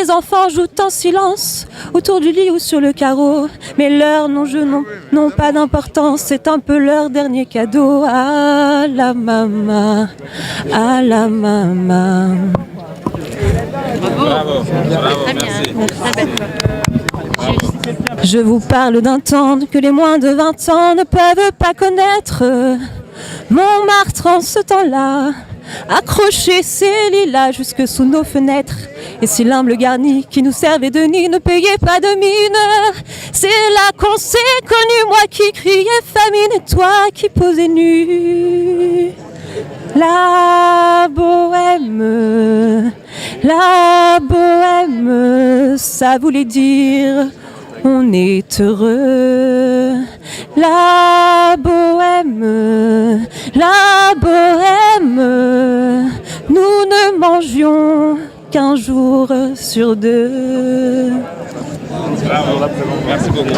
Les enfants jouent en silence, autour du lit ou sur le carreau. Mais leurs non-jeux n'ont pas d'importance, c'est un peu leur dernier cadeau. À la maman, à la maman. Bravo, bravo, merci. Je vous parle d'un temps que les moins de 20 ans ne peuvent pas connaître. Montmartre en ce temps-là accrochait ses lilas jusque sous nos fenêtres. Et si l'humble garni qui nous servait de nid ne payait pas de mine, c'est là qu'on s'est connus, moi qui criais famine et toi qui posais nu. La bohème, ça voulait dire on est heureux. La bohème, nous ne mangions qu'un jour sur deux. Bravo, merci beaucoup.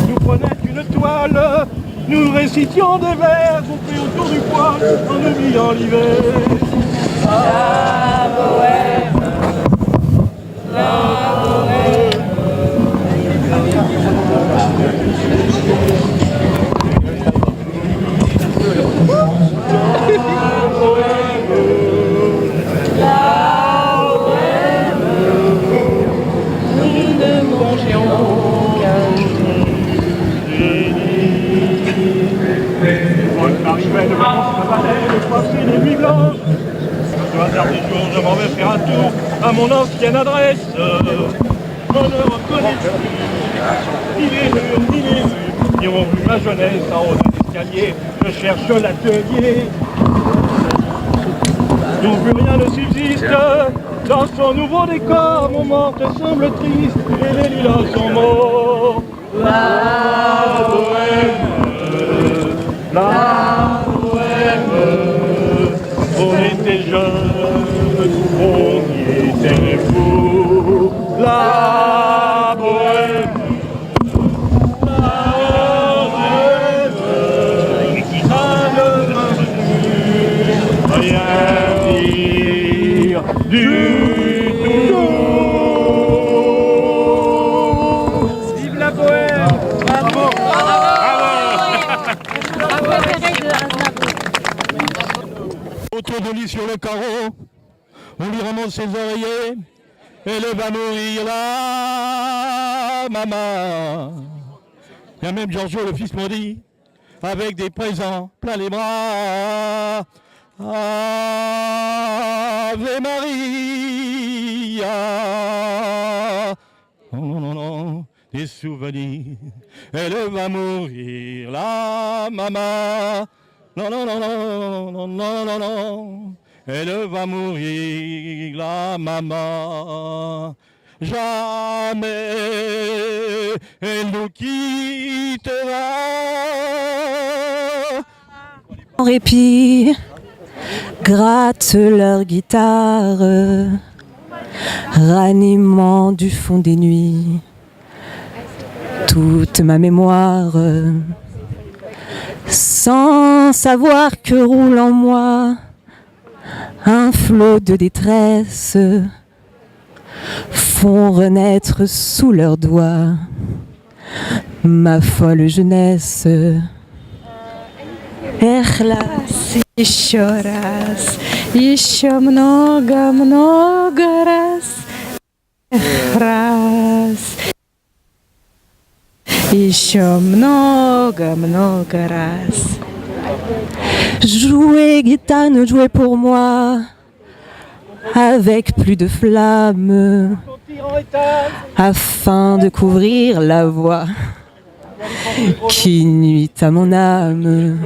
Nous prenait une toile, nous récitions des vers groupés autour du poêle en oubliant l'hiver. La bohème, la bohème. Les nuits blanches. Au hasard des jours, je m'en vais faire un tour à mon ancienne adresse. Je ne reconnais plus ni les murs, ni les rues, qui ont vu ma jeunesse en haut d'un escalier. Je cherche l'atelier, dont plus rien ne subsiste. Dans son nouveau décor, mon mort te semble triste et les lilas sont morts. La bohème, la on était jeunes, on y était fous. La bohème, ça ne veut rien dire du tout. Vive la bohème! Bravo! Autour de lui sur le carreau, on lui remonte ses oreillers, elle va mourir là, maman. Il y a même Giorgio, le fils maudit, avec des présents plein les bras. Ave Maria. Non, non, non, non, des souvenirs, elle va mourir là, maman. Non, non, non, non, non, non, non, non, elle va mourir, la maman. Jamais elle nous quittera. En répit, grattent leur guitare, ranimant du fond des nuits toute ma mémoire. Sans savoir que roule en moi un flot de détresse, font renaître sous leurs doigts ma folle jeunesse. Эхлас еще раз, еще много раз, раз. Еще много раз. Jouer guitare, ne jouer pour moi avec plus de flamme, afin de couvrir la voix qui nuit à mon âme.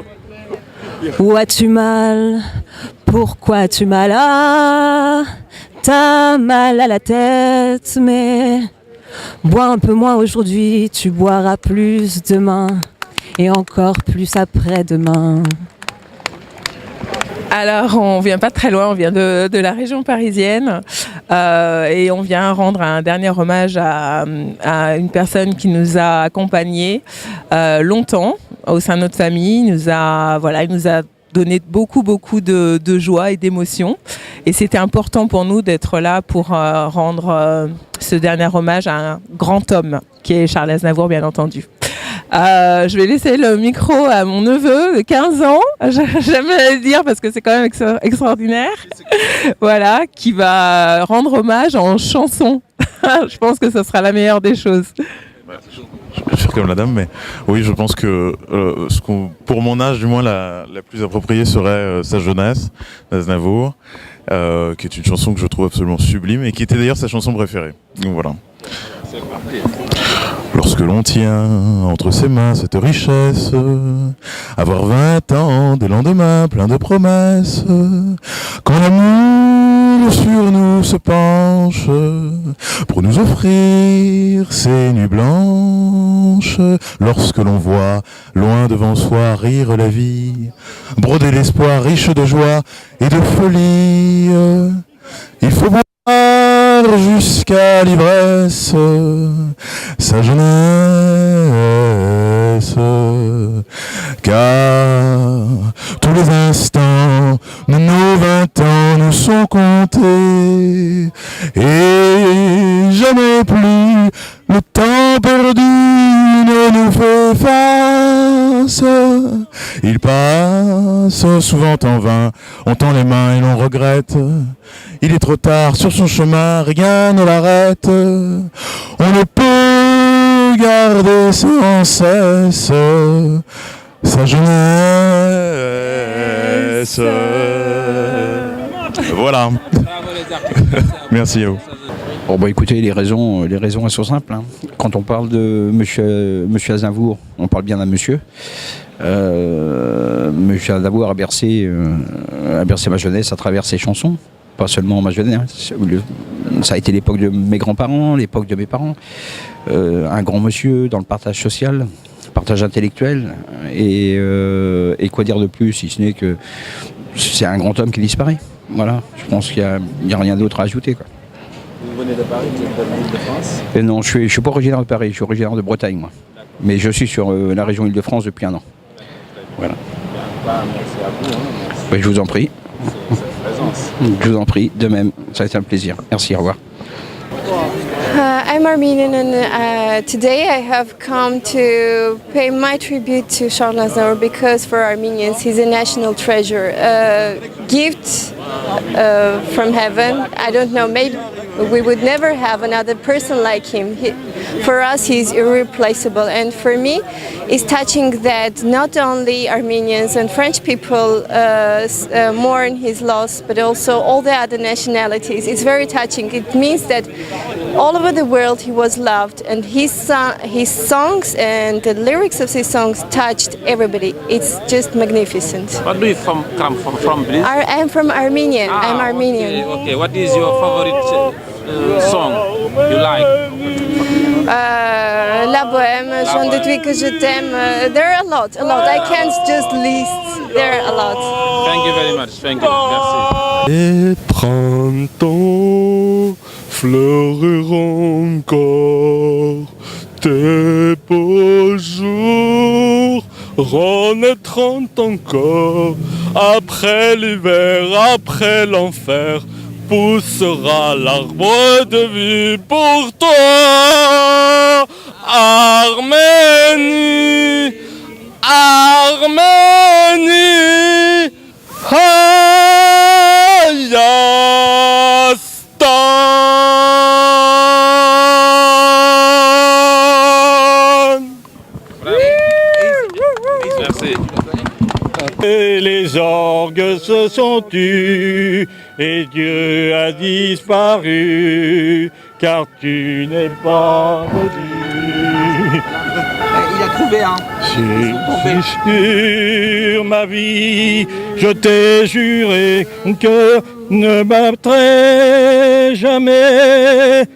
Où as-tu mal? Pourquoi as-tu mal? Ah, t'as mal à la tête, mais bois un peu moins aujourd'hui, tu boiras plus demain et encore plus après-demain. Alors, on vient pas très loin, on vient de la région parisienne. Et on vient rendre un dernier hommage à une personne qui nous a accompagnés longtemps au sein de notre famille. Il nous a donné beaucoup de joie et d'émotion. Et c'était important pour nous d'être là pour rendre ce dernier hommage à un grand homme qui est Charles Aznavour, bien entendu. Je vais laisser le micro à mon neveu de 15 ans, j'aime le dire parce que c'est quand même extraordinaire, voilà, qui va rendre hommage en chanson. Je pense que ce sera la meilleure des choses. Je vais faire comme la dame, mais oui, je pense que pour mon âge, du moins, la plus appropriée serait Sa jeunesse d'Aznavour, qui est une chanson que je trouve absolument sublime et qui était d'ailleurs sa chanson préférée. Donc voilà. Lorsque l'on tient entre ses mains cette richesse, avoir 20 ans, des lendemains pleins de promesses, quand l'amour sur nous se penche pour nous offrir ses nuits blanches, lorsque l'on voit loin devant soi rire la vie, broder l'espoir riche de joie et de folie, il faut boire jusqu'à l'ivresse sa jeunesse, car tous les instants de nos 20 ans nous sont comptés et jamais plus le temps perdu ne nous fait face. Il passe souvent en vain, on tend les mains et l'on regrette. Il est trop tard, sur son chemin, rien ne l'arrête. On ne peut garder sans cesse sa jeunesse. Voilà. Merci à vous. Bon bah écoutez, les raisons elles sont simples. Hein. Quand on parle de monsieur Aznavour, on parle bien d'un monsieur. Monsieur Aznavour a bercé ma jeunesse à travers ses chansons. Pas seulement ma jeunesse, ça a été l'époque de mes grands-parents, l'époque de mes parents. Un grand monsieur dans le partage social, partage intellectuel. Et quoi dire de plus, si ce n'est que c'est un grand homme qui disparaît. Voilà, je pense qu'il n'y a rien d'autre à ajouter, quoi. Vous venez de Paris, vous êtes venu de France? Non, je suis pas originaire de Paris, je suis originaire de Bretagne, moi. Mais je suis sur la région Île-de-France depuis 1 an. Voilà. Merci à vous. Oui, je vous en prie. Je vous en prie, de même, ça a été un plaisir. Merci, au revoir. I'm Armenian and today I have come to pay my tribute to Charles Aznavour because for Armenians he's a national treasure, a gift from heaven. I don't know, maybe we would never have another person like him. For us he's irreplaceable, and for me it's touching that not only Armenians and French people mourn his loss, but also all the other nationalities. It's very touching. It means that all over the world he was loved, and his songs and the lyrics of his songs touched everybody. It's just magnificent. Where do you come from, please? I'm from Armenia. I'm Armenian. Okay. What is your favorite song you like? La Bohème, Chant de Tuy que je t'aime. There are a lot. I can't just list. There are a lot. Thank you very much. Thank you. Merci. Les printemps fleuriront encore, tes beaux jours renaîtront encore. Après l'hiver, après l'enfer, poussera l'arbre de vie pour toi. Arménie, Arménie, Hayastan. Merci. Et les orgues se sont tus, et Dieu a disparu, car tu n'es pas venu. Il a trouvé un. Sur ma vie, je t'ai juré que ne battrai jamais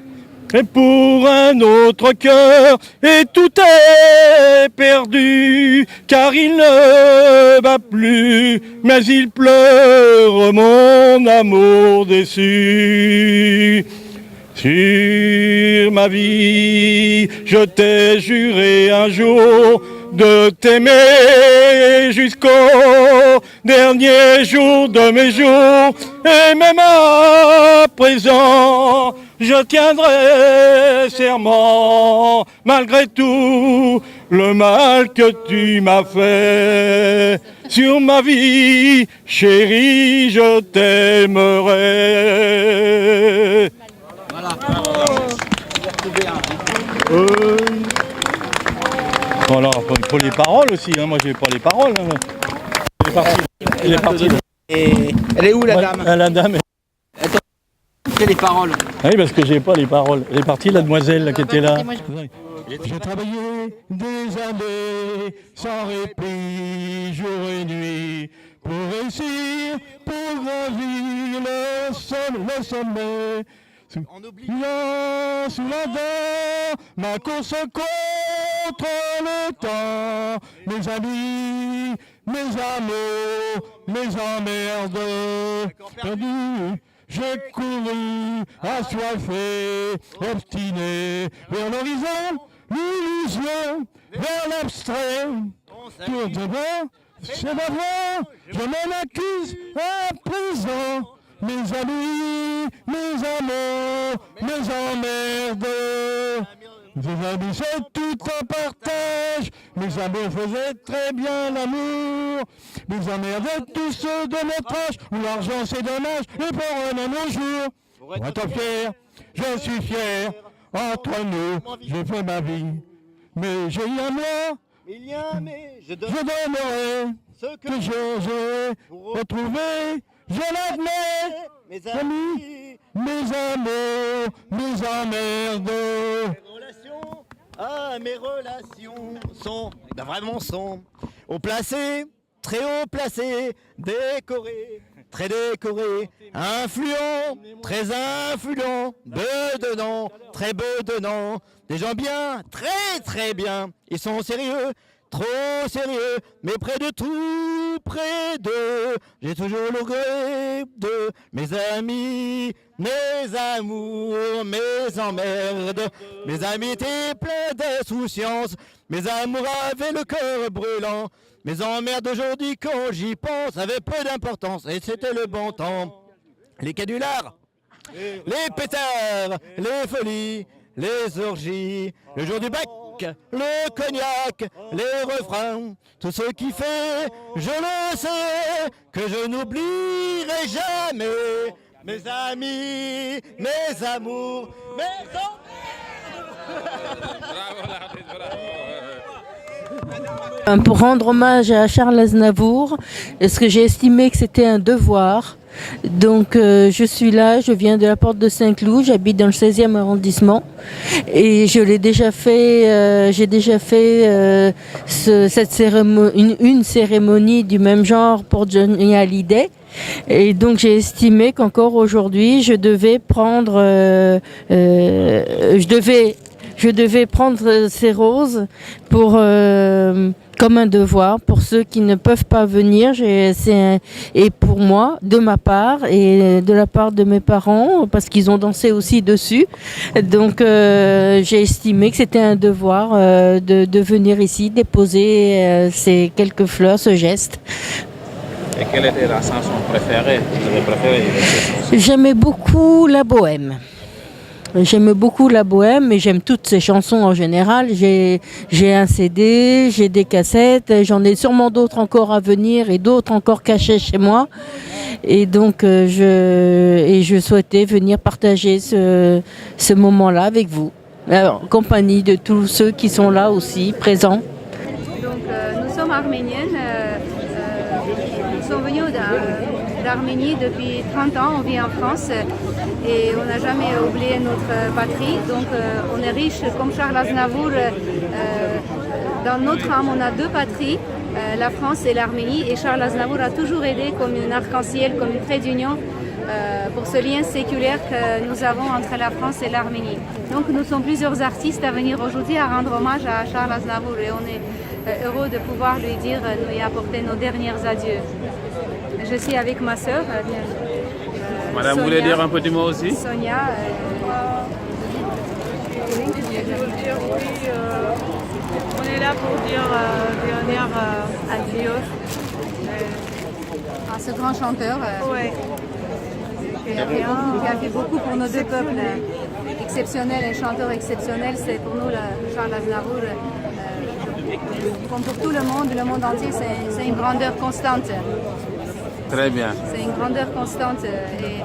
et pour un autre cœur, et tout est perdu, car il ne bat plus, mais il pleure mon amour déçu. Sur ma vie, je t'ai juré un jour de t'aimer jusqu'au dernier jour de mes jours, et même à présent, je tiendrai serment, malgré tout le mal que tu m'as fait. Sur ma vie, chérie, je t'aimerai. Voilà, pour les paroles aussi, hein. Moi j'ai pas les paroles. Hein. Elle est partie. Et elle est où la dame? La dame. Attends, c'est les paroles. Oui, parce que j'ai pas les paroles. Elle est partie, la demoiselle là, qui était là. J'ai travaillé des années sans répit, jour et nuit, pour réussir, pour gravir le sommet. En oubliant sous la dent ma course contre le temps, mes amis, mes amours, mes emmerdes perdus. J'ai couru, assoiffé, obstiné, vers l'horizon, l'illusion, vers l'abstrait. Tout devant, c'est ma voix, je m'en accuse à présent. Mes amis, mes amours, mes emmerdes. Mes amis, c'est tout un partage. Mes amours faisaient très bien l'amour. Mes emmerdes, tous ceux de notre âge, où l'argent c'est dommage, et pour un nos jours. Pour être fier, je suis fier. Entre nous, j'ai fait ma vie. Mais j'ai un moi, je donnerai ce que j'ai retrouvé. Je l'admets, mes amis, mes amours, mes emmerdes. Mes relations sont, vraiment sont, haut placés, très haut placés, décorés, très décorés, influents, très influents, bedonnants, très bedonnants, des gens bien, très très bien, ils sont sérieux, trop sérieux, mais près de tout, près d'eux, j'ai toujours l'orgueil de mes amis, mes amours, mes emmerdes, mes amis étaient pleins d'insouciance, mes amours avaient le cœur brûlant, mes emmerdes aujourd'hui quand j'y pense avaient peu d'importance, et c'était le bon temps. Les canulars, les pétards, les folies, les orgies, le jour du bac, le cognac, les refrains, tout ce qui fait, je le sais, que je n'oublierai jamais mes amis, mes amours, mes Pour rendre hommage à Charles Aznavour, est-ce que j'ai estimé que c'était un devoir? Donc je suis là, je viens de la porte de Saint-Cloud, j'habite dans le 16e arrondissement et je l'ai déjà fait, j'ai déjà fait cette cérémonie, une cérémonie du même genre pour Johnny Hallyday. Et donc j'ai estimé qu'encore aujourd'hui je devais prendre ces roses pour comme un devoir pour ceux qui ne peuvent pas venir, et pour moi, de ma part et de la part de mes parents, parce qu'ils ont dansé aussi dessus. Donc j'ai estimé que c'était un devoir de venir ici déposer ces quelques fleurs, ce geste. Et quelle était la chanson préférée? Vous avez préféré J'aimais beaucoup la bohème. J'aime beaucoup la bohème, mais j'aime toutes ces chansons en général. J'ai un CD, j'ai des cassettes, j'en ai sûrement d'autres encore à venir et d'autres encore cachées chez moi. Et donc je souhaitais venir partager ce moment-là avec vous, en compagnie de tous ceux qui sont là aussi présents. Donc nous sommes arméniennes, nous sommes venus d'Arménie depuis 30 ans, on vit en France et on n'a jamais oublié notre patrie. Donc on est riche comme Charles Aznavour. Dans notre âme, on a deux patries, la France et l'Arménie. Et Charles Aznavour a toujours aidé comme un arc-en-ciel, comme une trait d'union pour ce lien séculaire que nous avons entre la France et l'Arménie. Donc nous sommes plusieurs artistes à venir aujourd'hui à rendre hommage à Charles Aznavour et on est heureux de pouvoir lui dire, lui apporter nos derniers adieux. Je suis avec ma sœur. Madame, vous Sonia, voulez dire un petit mot aussi? Sonia. On est là pour dire dernier adieu à ce grand chanteur qui a fait beaucoup pour nos deux peuples. Exceptionnel, un chanteur exceptionnel, c'est pour nous Charles Aznavour. Comme pour tout le monde entier, c'est une grandeur constante. Très bien. C'est une grandeur constante et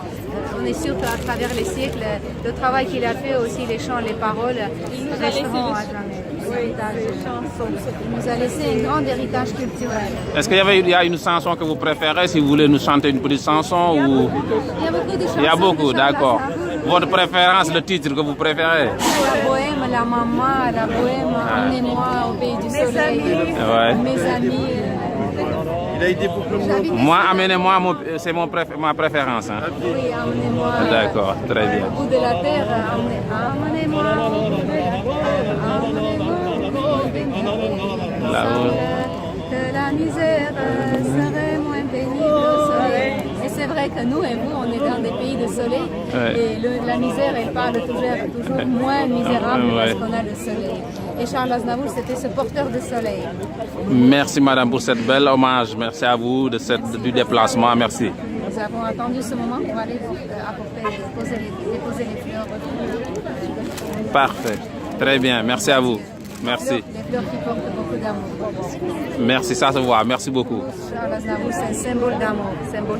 on est sûr qu'à travers les siècles, le travail qu'il a fait, aussi les chants, les paroles, resteront à jamais. Il nous a laissé un grand héritage culturel. Est-ce qu'il y a une chanson que vous préférez, si vous voulez nous chanter une petite chanson ou... Il y a beaucoup de chansons. Il y a beaucoup, de Charles d'accord. Aznavour. Votre préférence, le titre que vous préférez? La bohème, la maman, la bohème, emmenez-moi au pays du soleil. Mes amis. Il a été beaucoup. Moi, amenez-moi, c'est ma préférence. Hein. Oui, emmenez-moi. D'accord, très bien. Au bout de la terre, emmenez-moi au bout de la terre, emmenez-moi au bout de la terre. Que la misère serait moins pénible au soleil. Et c'est vrai que nous et vous, on est dans des pays de soleil. Et la misère, elle parle toujours moins misérable parce qu'on a le soleil. Et Charles Aznavour, c'était ce porteur de soleil. Merci madame pour cette belle hommage. Merci à vous du déplacement. Merci. Nous avons attendu ce moment pour aller déposer les fleurs. Parfait. Très bien. Merci à vous. Merci. Les fleurs qui portent beaucoup d'amour. Merci, ça se voit. Merci beaucoup. Charles Aznavour, c'est un symbole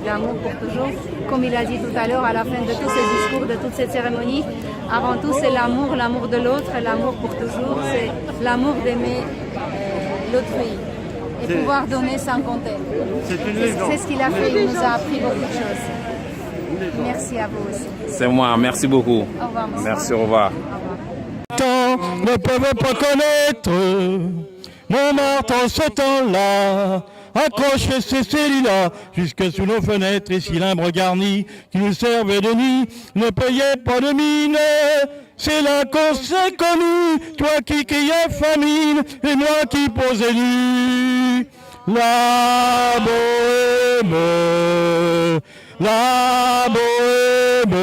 d'amour pour toujours. Comme il a dit tout à l'heure, à la fin de tous ces discours, de toute cette cérémonie, avant tout, c'est l'amour de l'autre, l'amour pour toujours, c'est l'amour d'aimer l'autrui et pouvoir donner sans compter. C'est ce qu'il a fait, il nous a appris beaucoup de choses. Merci à vous aussi. C'est moi, merci beaucoup. Au revoir, monsieur. Merci, au revoir. Ne peuvent pas connaître Montmartre en ce temps-là. Accrocher ces cellules-là jusque sous nos fenêtres et cylindres garnis qui nous servaient de nid. Ne payez pas de mine, c'est là qu'on s'est connus. Toi qui criais famine et moi qui posais nu. La bohème,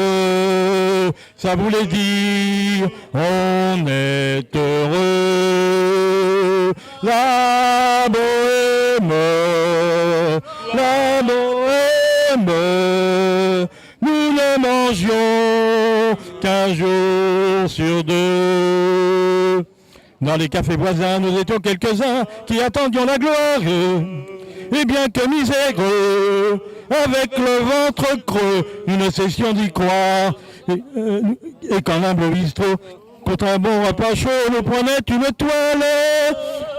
ça voulait dire on est heureux. La bohème, nous ne mangions qu'un jour sur deux. Dans les cafés voisins, nous étions quelques-uns qui attendions la gloire. Et bien que miséreux, avec le ventre creux, une session d'y croire. Et qu'en humble bistrot, contre un bon repas chaud, nous prenait une toile.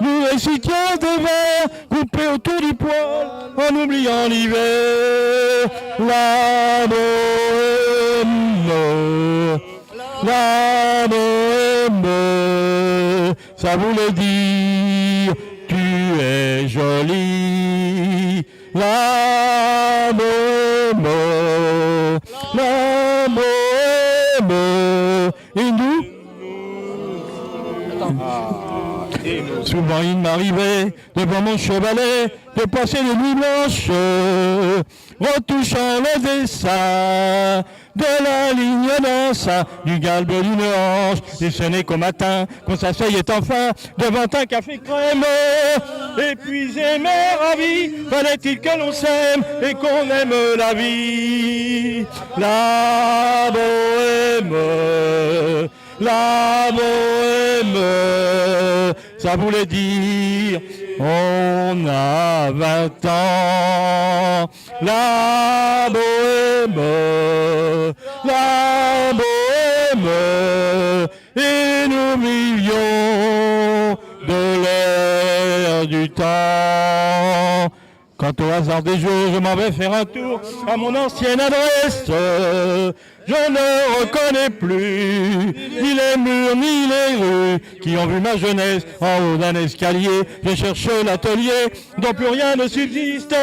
Nous récitions des vers coupés autour du poêle, en oubliant l'hiver. La bohème, ça voulait dire tu es jolie. La bohème, et nous? Souvent il m'arrivait, devant mon chevalet, de passer des nuits blanches, retouchant le dessin de la ligne d'enceinte du galbe d'une hanche. Et ce n'est qu'au matin qu'on s'asseyait enfin devant un café crème. Épuisé mais ravi, fallait-il que l'on s'aime et qu'on aime la vie. La bohème, ça voulait dire on a 20 ans. La bohème, et nous vivions de l'air du temps. Quant au hasard des jours, je m'en vais faire un tour à mon ancienne adresse. Je ne reconnais plus ni les murs ni les rues. inconnus qui ont vu ma jeunesse en haut d'un escalier. Je cherche l'atelier dont plus rien ne subsiste.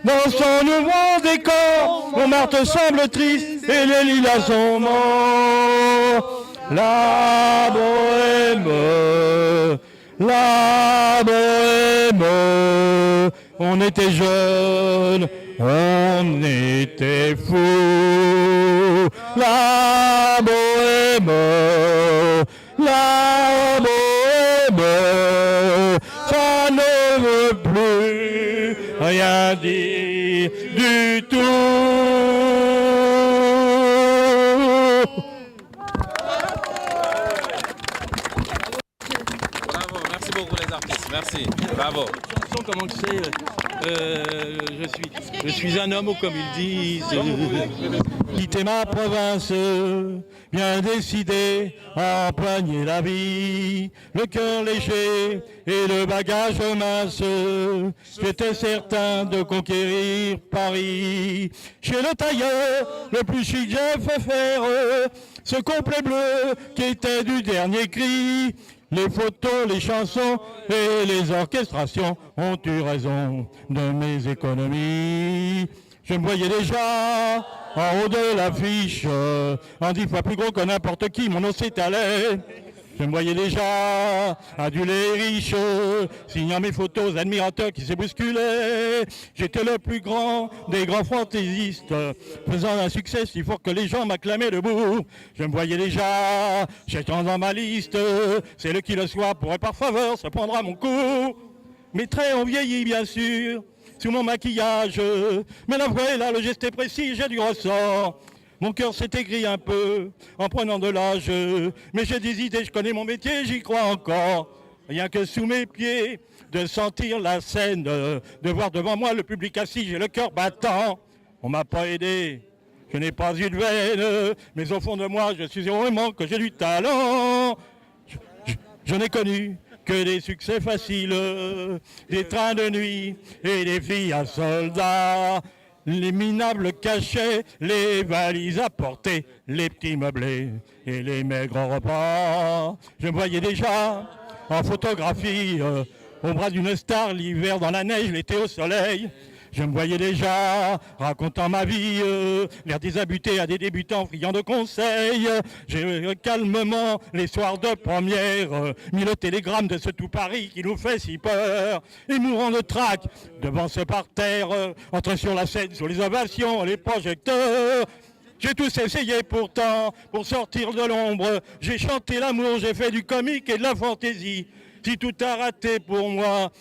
Dans son nouveau décor, Montmartre semble triste et les lilas sont morts. La bohème, on était jeunes, on était fous. La bohème, ça ne veut plus rien dire du tout. Merci beaucoup les artistes, merci, bravo. Comment que c'est je suis un homme, comme ils disent. Quitter ma province, bien décidé à empoigner la vie, le cœur léger et le bagage mince. J'étais certain de conquérir Paris. Chez le tailleur, le plus chic, j'ai fait faire ce complet bleu qui était du dernier cri. Les photos, les chansons et les orchestrations ont eu raison de mes économies. Je me voyais déjà en haut de l'affiche, en 10 fois plus gros que n'importe qui, mon os s'étalait. Je me voyais déjà adulé et riche, signant mes photos aux admirateurs qui se bousculaient. J'étais le plus grand des grands fantaisistes, faisant un succès si fort que les gens m'acclamaient debout. Je me voyais déjà jetant dans ma liste, c'est le qui le soit pourrait par faveur se prendre à mon cou. Mes traits ont vieilli bien sûr, sous mon maquillage, mais la voix est là, le geste est précis, j'ai du ressort. Mon cœur s'est aigri un peu en prenant de l'âge, mais j'ai des idées, je connais mon métier, j'y crois encore. Rien que sous mes pieds, de sentir la scène, de voir devant moi le public assis, j'ai le cœur battant. On m'a pas aidé, je n'ai pas eu de veine, mais au fond de moi, je suis vraiment que j'ai du talent. Je n'ai connu que des succès faciles, des trains de nuit et des filles à soldats. Les minables cachets, les valises à porter, les petits meublés et les maigres repas. Je me voyais déjà en photographie, au bras d'une star, l'hiver dans la neige, l'été au soleil. Je me voyais déjà racontant ma vie, l'air désabusé à des débutants friands de conseils. J'ai calmement les soirs de première mis le télégramme de ce tout Paris qui nous fait si peur. Et mourant de trac devant ce parterre, entré sur la scène, sur les ovations, les projecteurs. J'ai tous essayé pourtant pour sortir de l'ombre. J'ai chanté l'amour, j'ai fait du comique et de la fantaisie. Si tout a raté pour moi,